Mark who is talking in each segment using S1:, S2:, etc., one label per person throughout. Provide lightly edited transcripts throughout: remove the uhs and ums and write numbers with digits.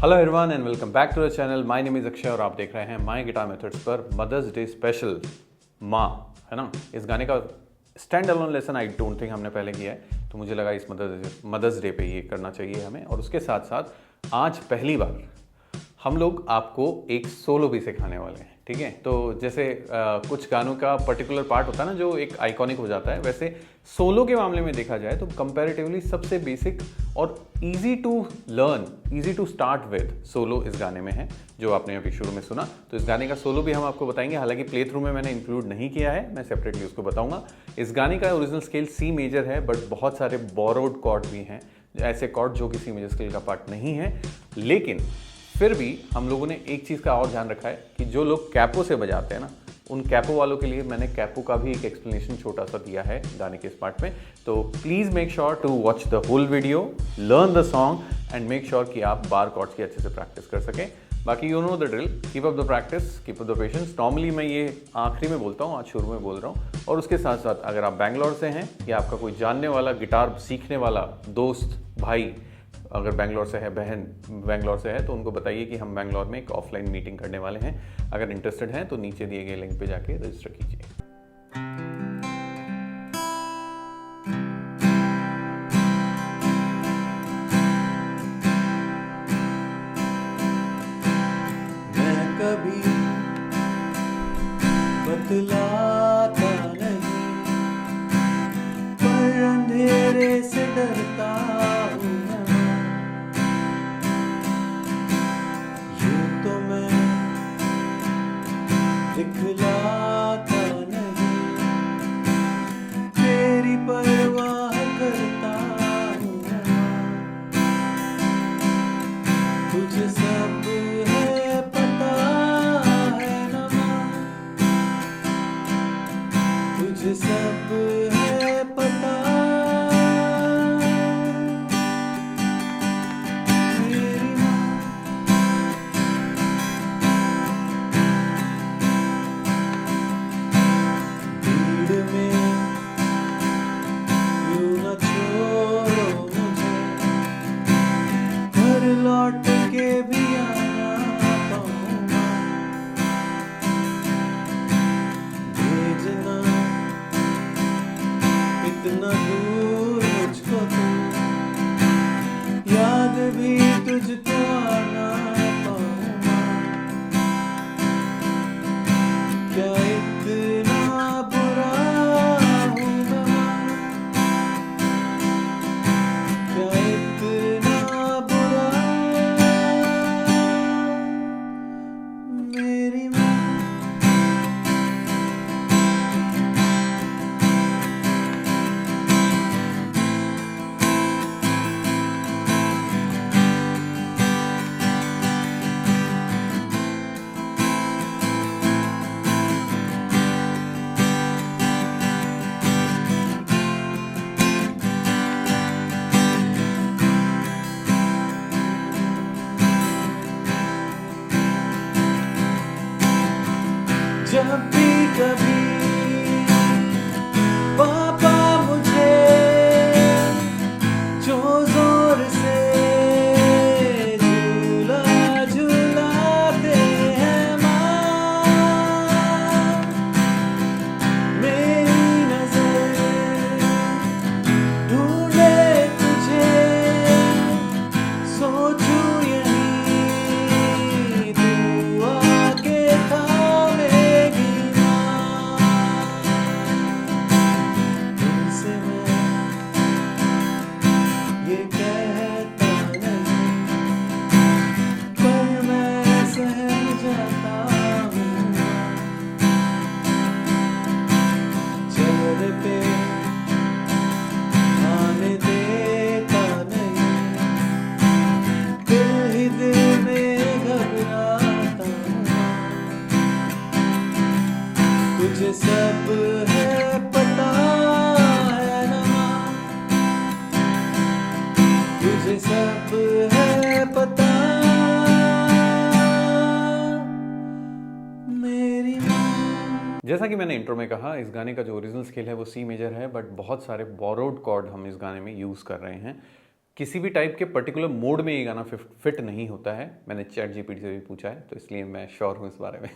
S1: Hello everyone and welcome back to the channel. My name is Akshay और आप देख रहे हैं माय गिटार मेथड्स पर मदर्स डे स्पेशल माँ, है ना। इस गाने का stand alone lesson I don't think हमने पहले किया है, तो मुझे लगा इस मदर्स डे पे ये करना चाहिए हमें। और उसके साथ साथ आज पहली बार हम लोग आपको एक सोलो भी सिखाने वाले हैं, ठीक है। तो जैसे कुछ गानों का पर्टिकुलर पार्ट होता है ना जो एक आइकॉनिक हो जाता है, वैसे सोलो के मामले में देखा जाए तो कंपैरेटिवली सबसे बेसिक और easy to learn, easy to start with solo इस गाने में है, जो आपने अभी शुरू में सुना। तो इस गाने का सोलो भी हम आपको बताएंगे, हालांकि प्ले थ्रू में मैंने इंक्लूड नहीं किया है, मैं सेपरेटली उसको बताऊंगा। इस गाने का ओरिजिनल स्केल सी मेजर है, बट बहुत सारे बोरोड कॉर्ड भी हैं, ऐसे कॉर्ड जो कि सी मेजर स्केल का पार्ट नहीं है। लेकिन फिर भी हम लोगों ने एक चीज़ का और ध्यान रखा है कि जो लोग कैपो से बजाते हैं ना, उन कैपो वालों के लिए मैंने कैपो का भी एक एक्सप्लेनेशन छोटा सा दिया है गाने के इस पार्ट में। तो please make sure to watch the whole video, learn the song and make sure कि आप बार कॉर्ड्स की अच्छे से प्रैक्टिस कर सकें। बाकी you know the drill, keep up the practice, keep up the patience. Normally मैं ये आखिरी में बोलता हूँ, आज शुरू में बोल रहा हूँ। और उसके साथ साथ अगर आप बैंगलोर से हैं या आपका कोई जानने वाला गिटार सीखने वाला दोस्त भाई अगर बैंगलोर से है, बहन बैंगलोर से है, तो उनको बताइए कि हम बैंगलोर में एक ऑफलाइन मीटिंग करने वाले हैं। अगर इंटरेस्टेड हैं तो नीचे दिए गए लिंक पे जाके रजिस्टर कीजिए।
S2: मैं कभी बतलाता नहीं, पर अंधेरे से डरता हूँ मैं। यूं तो मैं दिखलाता नहीं, तेरी परवाह करता हूँ मैं। तुझे सब है पता है ना माँ, तुझे सब है पता। मेरी माँ भीड़ में यूं न छोड़ो मुझे, घर लौट के भी आना पाऊंगा। भेजना इतना दूर मुझको तू, याद भी तुझको आना पाऊंगा। क्या इतना बुरा हूँ मैं माँ, क्या इतना बुरा। मेरी माँ जब भी कभी पापा मुझे जो जोर से झूला झूलाते हैं माँ, मेरी नजर ढूंढे तुझे, सोचूं यही तू आके थामेगी माँ। तुमसे मैं ये कहता नहीं, पर मैं सहम जाता हूँ। चेहरे पे आने देता नहीं, दिल ही दिल में घबराता हूँ। तुझे सब है पता है ना माँ, तुझे सब है पता। मेरी माँ
S1: जैसा कि मैंने इंट्रो में कहा, इस गाने का जो ओरिजिनल स्केल है वो सी मेजर है, बट बहुत सारे बोरोड कॉर्ड हम इस गाने में यूज़ कर रहे हैं। किसी भी टाइप के पर्टिकुलर मोड में ये गाना फिट नहीं होता है। मैंने चैट जीपीटी से भी पूछा है, तो इसलिए मैं श्योर हूँ इस बारे में।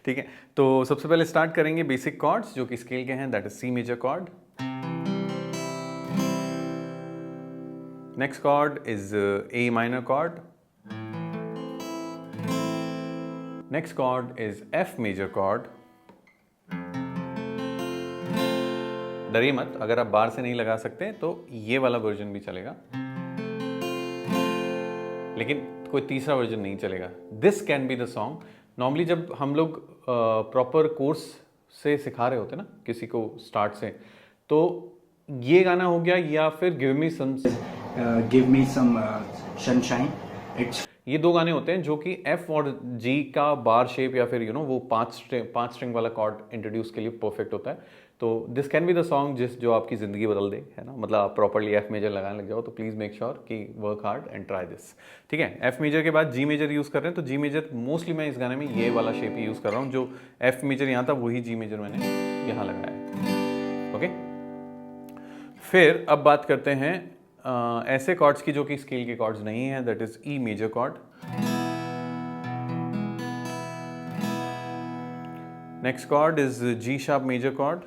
S1: ठीक है, तो सबसे पहले स्टार्ट करेंगे बेसिक कॉर्ड्स जो कि स्केल के हैं, that is C major chord. Next chord is A minor chord. Next chord is F major chord. डरिए मत, अगर आप बार से नहीं लगा सकते तो ये वाला वर्जन भी चलेगा, लेकिन कोई तीसरा वर्जन नहीं चलेगा। This can be the song. Normally जब हम लोग प्रॉपर कोर्स से सिखा रहे होते हैं ना किसी को स्टार्ट से, तो ये गाना हो गया, या फिर give me some
S3: sunshine. It's
S1: ये दो गाने होते हैं जो कि एफ और जी का बार शेप या फिर वो पांच स्ट्रिंग वाला कॉर्ड इंट्रोड्यूस के लिए परफेक्ट होता है। तो this can be the song जो आपकी ज़िंदगी बदल दे, है ना। मतलब आप प्रॉपरली एफ मेजर लगाने लग जाओ, तो प्लीज़ मेक श्योर कि work hard and try this. ठीक है, एफ मेजर के बाद जी मेजर यूज़ कर रहे हैं, तो जी मेजर मोस्टली मैं इस गाने में ये वाला शेप ही यूज़ कर रहा हूँ। जो एफ मेजर यहाँ था वही जी मेजर मैंने यहाँ लगाया है। ओके, फिर अब बात करते हैं ऐसे कॉर्ड्स की जो कि स्केल के कॉर्ड्स नहीं है, that is E major chord. Next chord is G sharp major chord.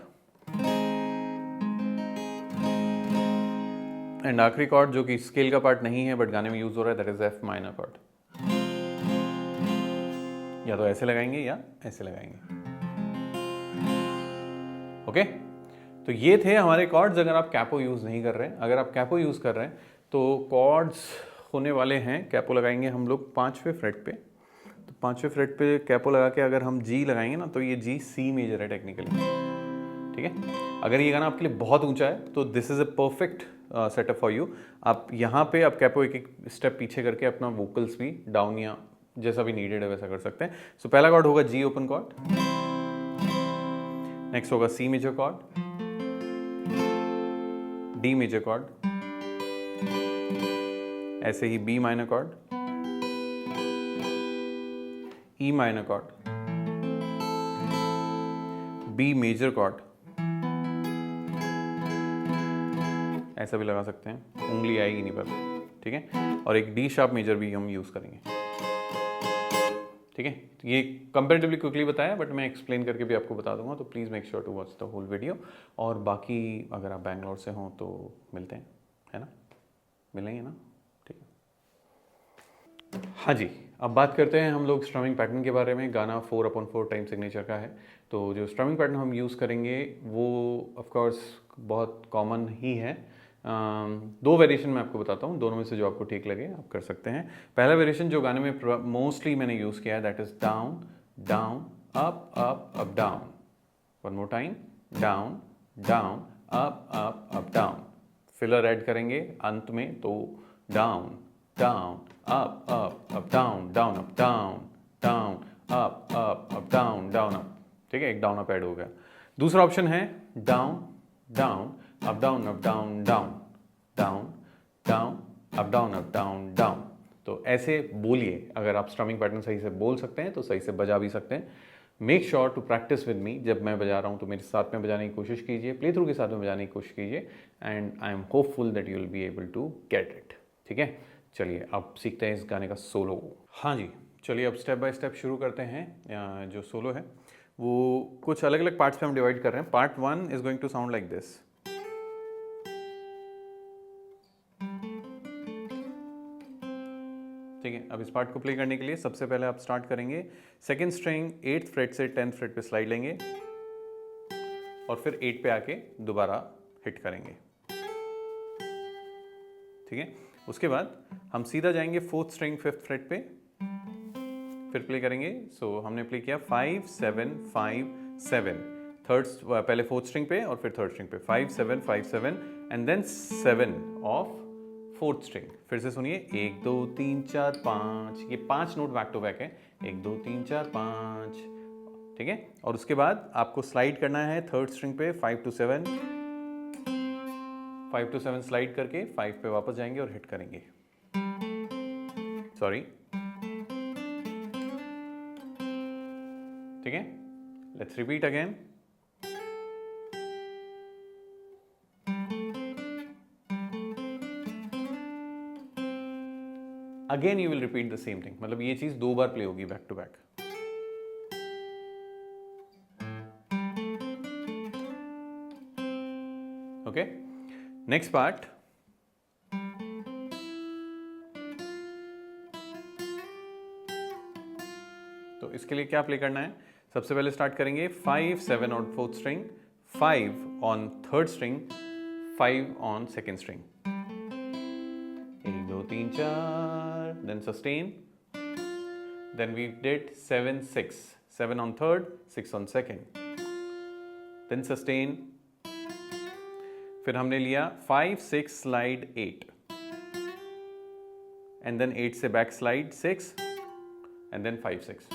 S1: And आखिरी कॉर्ड जो कि स्केल का पार्ट नहीं है बट गाने में यूज हो रहा है, that is F minor cord. या तो ऐसे लगाएंगे या ऐसे लगाएंगे। ओके, तो ये थे हमारे कॉर्ड्स। अगर आप कैपो यूज नहीं कर रहे हैं, अगर आप कैपो यूज कर रहे हैं तो कॉर्ड्स होने वाले हैं, कैपो लगाएंगे हम लोग 5वें फ्रेट पे। तो 5वें फ्रेट पे कैपो लगा के अगर हम जी लगाएंगे ना, तो ये जी सी मेजर है टेक्निकली। ठीक है, अगर ये गाना आपके लिए बहुत ऊंचा है तो this is a perfect setup for you. आप यहाँ पे आप कैपो एक स्टेप पीछे करके अपना वोकल्स भी डाउन या जैसा भी नीडेड है वैसा कर सकते हैं। सो पहला कॉर्ड होगा जी ओपन कॉर्ड, नेक्स्ट होगा C major chord, D major chord, ऐसे ही B minor chord, E minor chord, B major chord, ऐसा भी लगा सकते हैं, उंगली आएगी नहीं पर। ठीक है, और एक डी शार्प मेजर भी हम यूज करेंगे। ठीक है, तो ये कंपैरेटिवली क्विकली बताया, बट मैं एक्सप्लेन करके भी आपको बता दूंगा, तो please make sure to watch the whole video. और बाकी अगर आप बैंगलोर से हों तो मिलते हैं, है ना, मिलेंगे ना। ठीक है, हाँ जी, अब बात करते हैं हम लोग स्ट्रमिंग पैटर्न के बारे में। गाना 4/4 टाइम सिग्नेचर का है, तो जो स्ट्रमिंग पैटर्न हम यूज़ करेंगे वो ऑफकोर्स बहुत कॉमन ही है। दो वेरिएशन मैं आपको बताता हूँ, दोनों में से जो आपको ठीक लगे आप कर सकते हैं। पहला वेरिएशन जो गाने में मोस्टली मैंने यूज़ किया है, that is down down up up up down. One more time, down down up down. Filler add करेंगे अंत में, तो down down up down down up down down up down down up. ठीक है, एक डाउन अप ऐड हो गया। दूसरा ऑप्शन है down down up down down down down up down down. तो ऐसे बोलिए, अगर आप स्ट्रमिंग पैटर्न सही से बोल सकते हैं तो सही से बजा भी सकते हैं। Make sure to practise with me. जब मैं बजा रहा हूँ तो मेरे साथ में बजाने की कोशिश कीजिए, प्ले थ्रू के साथ में बजाने की कोशिश कीजिए, and I am hopeful that you will be able to get it. ठीक है, चलिए अब सीखते हैं इस गाने का सोलो। हाँ जी, चलिए अब स्टेप बाय स्टेप शुरू करते हैं। जो सोलो है वो कुछ अलग अलग पार्ट्स पे हम डिवाइड कर रहे हैं। Part 1 is going to sound like this. ठीक है, अब इस पार्ट को प्ले करने के लिए सबसे पहले आप स्टार्ट करेंगे सेकेंड स्ट्रिंग 8th फ्रेट से 10th फ्रेट पे स्लाइड लेंगे और फिर 8 पे आके दोबारा हिट करेंगे। ठीक है, उसके बाद हम सीधा जाएंगे 4th स्ट्रिंग 5th फ्रेट पे, फिर प्ले करेंगे। सो हमने प्ले किया 5 7 5 7, पहले 4th स्ट्रिंग पे और फिर 3rd स्ट्रिंग पे 5 7 5 7 and then 7 of 4th string. फिर से सुनिए, 1 2 3 4 5, ये 5 नोट बैक टू बैक है, 1 2 3 4 5। ठीक है, और उसके बाद आपको स्लाइड करना है 3rd स्ट्रिंग पे 5 to 7, 5 to 7 स्लाइड करके 5 पे वापस जाएंगे और हिट करेंगे। सॉरी, ठीक है, let's repeat again. Again you will repeat the same thing, मतलब ये चीज 2 बार प्ले होगी back to back. Okay, next part. तो इसके लिए क्या प्ले करना है, सबसे पहले स्टार्ट करेंगे 5 7 on 4th string, 5 on 3rd string, 5 on 2nd string, 1 2 3 4, then sustain, then we did 7 6, 7 on 3rd, 6 on 2nd, then sustain, फिर हमने लिया 5 6 स्लाइड 8, एंड देन 8 से बैक स्लाइड 6, एंड देन 5 6।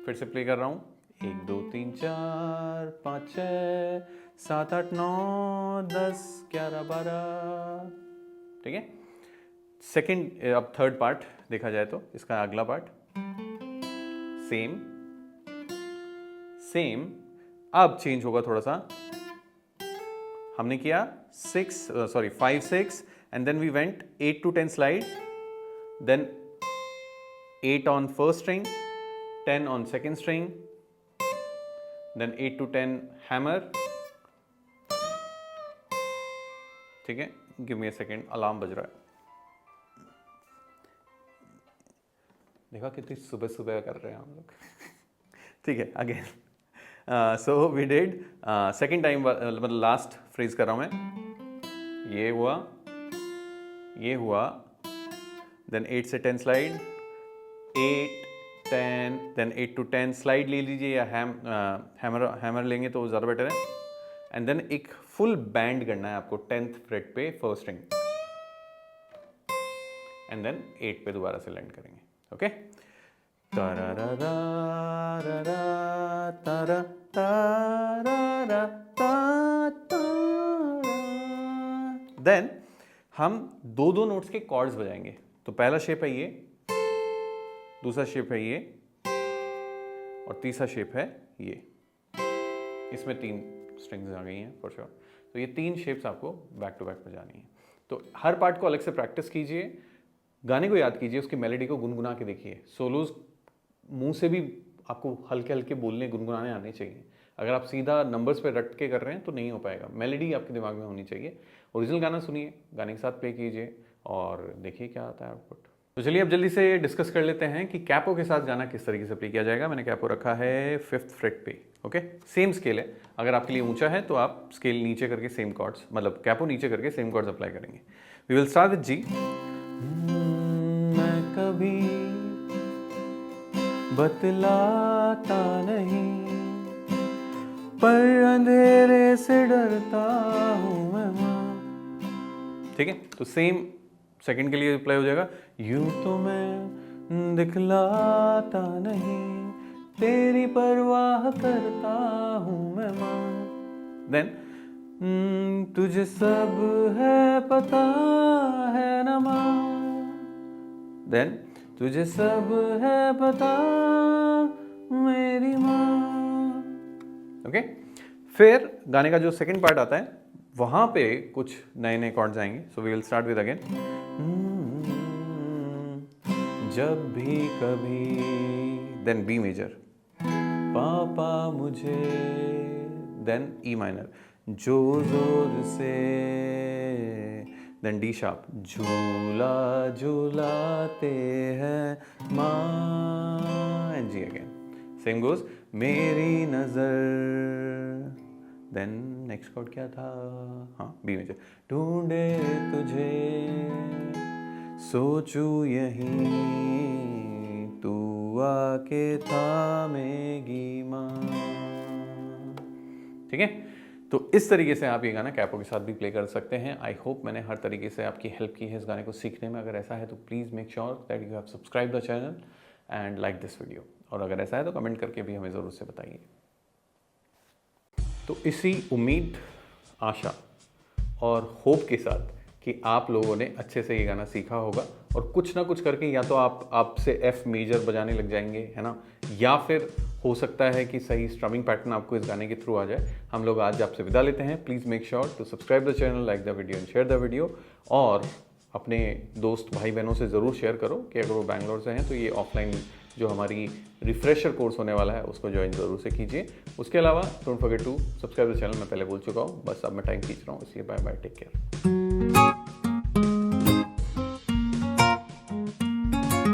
S1: फिर से प्ले कर रहा हूं, 1 2 3 4 5 6 7 8 9 10 11 12। ठीक है, सेकेंड अब थर्ड पार्ट देखा जाए तो इसका अगला पार्ट सेम सेम, अब चेंज होगा थोड़ा सा। हमने किया 5 6 and then we went 8 to 10 slide, then 8 on 1st string, 10 on 2nd string, then 8 to 10 hammer। ठीक है, give me a second, alarm बज रहा है। देखा कितनी सुबह सुबह कर रहे हैं हम लोग। ठीक है, again so we did second time, मतलब लास्ट फ्रेज कर रहा हूं मैं। ये हुआ, देन 8 से 10 स्लाइड, 8 10, देन 8 to 10 स्लाइड ले लीजिए या हैमर लेंगे तो ज़्यादा बेटर है। एंड देन एक फुल बैंड करना है आपको 10th फ्रेट पे 1st स्ट्रिंग, एंड देन 8 पे दोबारा से लैंड करेंगे। ओके, देन हम 2 नोट्स के कॉर्ड्स बजाएंगे। तो पहला शेप है ये, दूसरा शेप है ये, और तीसरा शेप है ये। इसमें 3 स्ट्रिंग्स आ गई हैं फॉर श्योर। तो ये 3 शेप्स आपको बैक टू बैक बजानी है। तो हर पार्ट को अलग से प्रैक्टिस कीजिए, गाने को याद कीजिए, उसकी मेलोडी को गुनगुना के देखिए। सोलोज मुंह से भी आपको हल्के हल्के बोलने गुनगुनाने आने चाहिए। अगर आप सीधा नंबर्स पे रट के कर रहे हैं तो नहीं हो पाएगा, मेलोडी आपके दिमाग में होनी चाहिए। ओरिजिनल गाना सुनिए, गाने के साथ प्ले कीजिए और देखिए क्या आता है आउटपुट। तो चलिए अब जल्दी से डिस्कस कर लेते हैं कि कैपो के साथ गाना किस तरीके से प्ले किया जाएगा। मैंने कैपो रखा है 5th फ्रेट पे। ओके, सेम स्केल है। अगर आपके लिए ऊंचा है तो आप स्केल नीचे करके सेम कॉर्ड्स, मतलब कैपो नीचे करके सेम कॉर्ड्स अप्लाई करेंगे। वी विल स्टार्ट विद जी।
S2: मैं कभी बतलाता नहीं, पर अंधेरे से डरता हूँ मैं माँ।
S1: ठीक है, तो सेम सेकंड के लिए अप्लाई हो जाएगा।
S2: यूं तो मैं दिखलाता नहीं, तेरी परवाह करता हूँ मैं माँ।
S1: देन
S2: तुझे सब है पता है ना माँ,
S1: देन
S2: तुझे सब है पता मेरी माँ।
S1: ओके, फिर गाने का जो सेकंड पार्ट आता है वहां पे कुछ नए नए कॉर्ड्स आएंगे। So we will start with again
S2: जब भी कभी
S1: देन बी मेजर,
S2: पापा मुझे
S1: देन ई माइनर,
S2: जो जोर से
S1: देन डी शार्प,
S2: झूला झूलाते हैं माँ।
S1: And G again, same goes,
S2: मेरी नजर,
S1: देन नेक्स्ट कॉर्ड क्या था, हाँ बी मेजर,
S2: ढूंढे तुझे सोचूं यहीं, तू आके थामेगी माँ।
S1: ठीक है। तो इस तरीके से आप ये गाना कैपो के साथ भी प्ले कर सकते हैं। आई होप मैंने हर तरीके से आपकी हेल्प की है इस गाने को सीखने में। अगर ऐसा है तो please make sure that you have subscribe the channel and like this video, और अगर ऐसा है तो कमेंट करके भी हमें ज़रूर से बताइए। तो इसी उम्मीद, आशा और होप के साथ कि आप लोगों ने अच्छे से ये गाना सीखा होगा और कुछ ना कुछ करके या तो आपसे एफ मेजर बजाने लग जाएंगे, है ना, या फिर हो सकता है कि सही स्ट्रमिंग पैटर्न आपको इस गाने के थ्रू आ जाए। हम लोग आज आपसे विदा लेते हैं। Please make sure to subscribe the channel, like the video and share the video, और अपने दोस्त भाई बहनों से ज़रूर शेयर करो कि अगर वो बैंगलोर से हैं तो ये ऑफलाइन जो हमारी रिफ्रेशर कोर्स होने वाला है उसको ज्वाइन ज़रूर से कीजिए। उसके अलावा don't forget to subscribe the channel, मैं पहले बोल चुका हूँ, बस अब मैं टाइम खींच रहा हूँ, इसलिए बाय बाय, टेक केयर।